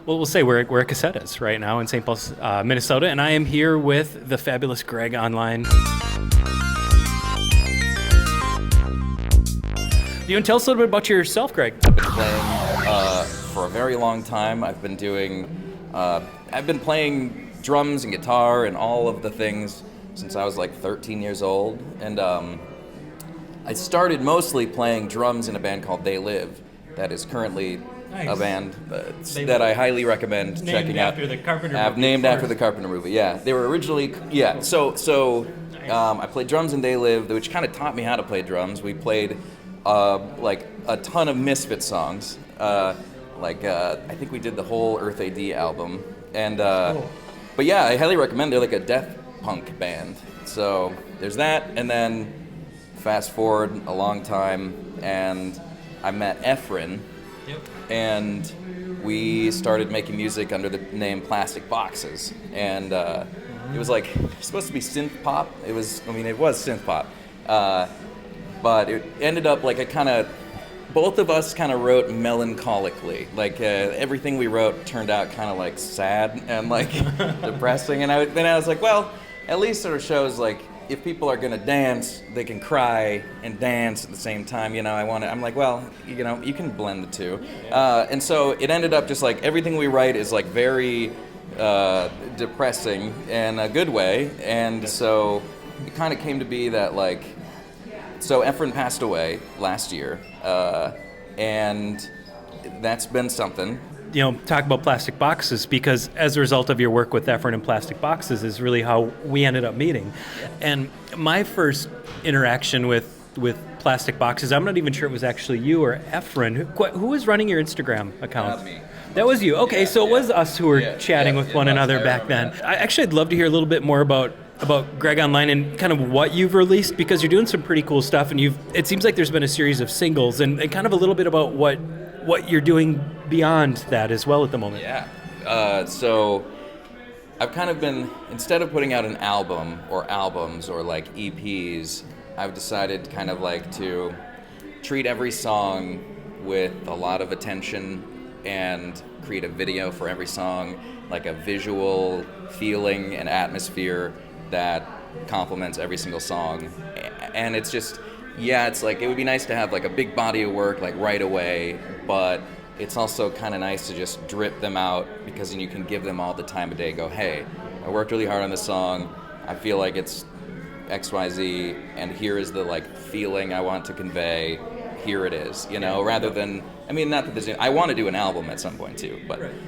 Well, we'll say we're at Casetas right now in St. Paul, Minnesota, and I am here with the fabulous Greg online. You can tell us a little bit about yourself, Greg. I've been playing for a very long time. I've been playing drums and guitar and all of the things since I was like 13 years old. And I started mostly playing drums in a band called They Live. That is currently a band that I highly recommend checking out. Named after the Carpenter movie. Named after the Carpenter movie, yeah. They were originally, yeah. So I played drums in They Live, which kind of taught me how to play drums. We played like a ton of Misfit songs. I think we did the whole Earth AD album. And but yeah, I highly recommend. They're like a death punk band. So there's that, and then fast forward a long time, and I met Efren. Yep. And we started making music under the name Plastic Boxes, and it was like supposed to be synth pop. It was synth pop, but it ended up like both of us kind of wrote melancholically. Like everything we wrote turned out kind of like sad and like depressing. And I was like, well, at least it shows like, if people are gonna dance, they can cry and dance at the same time. I'm like, well, you can blend the two. And so it ended up just like everything we write is like very depressing in a good way. And so it kind of came to be that like, so Efren passed away last year, and that's been something. Talk about Plastic Boxes, because as a result of your work with Efren and Plastic Boxes is really how we ended up meeting. And my first interaction with Plastic Boxes, I'm not even sure it was actually you or Efren. Who was running your Instagram account? Me. That was you. Okay, so it was us who were chatting with one another back then. I'd love to hear a little bit more about Greg Online and kind of what you've released, because you're doing some pretty cool stuff, and it seems like there's been a series of singles, and kind of a little bit about what you're doing beyond that as well at the moment. Yeah. So I've kind of been, instead of putting out an album or albums or like EPs, I've decided kind of like to treat every song with a lot of attention and create a video for every song, like a visual feeling and atmosphere that complements every single song. And it's just, it's like, it would be nice to have like a big body of work like right away, but it's also kind of nice to just drip them out, because then you can give them all the time of day. Go, hey, I worked really hard on this song. I feel like it's XYZ, and here is the like feeling I want to convey. Here it is, rather than, not that I want to do an album at some point too, but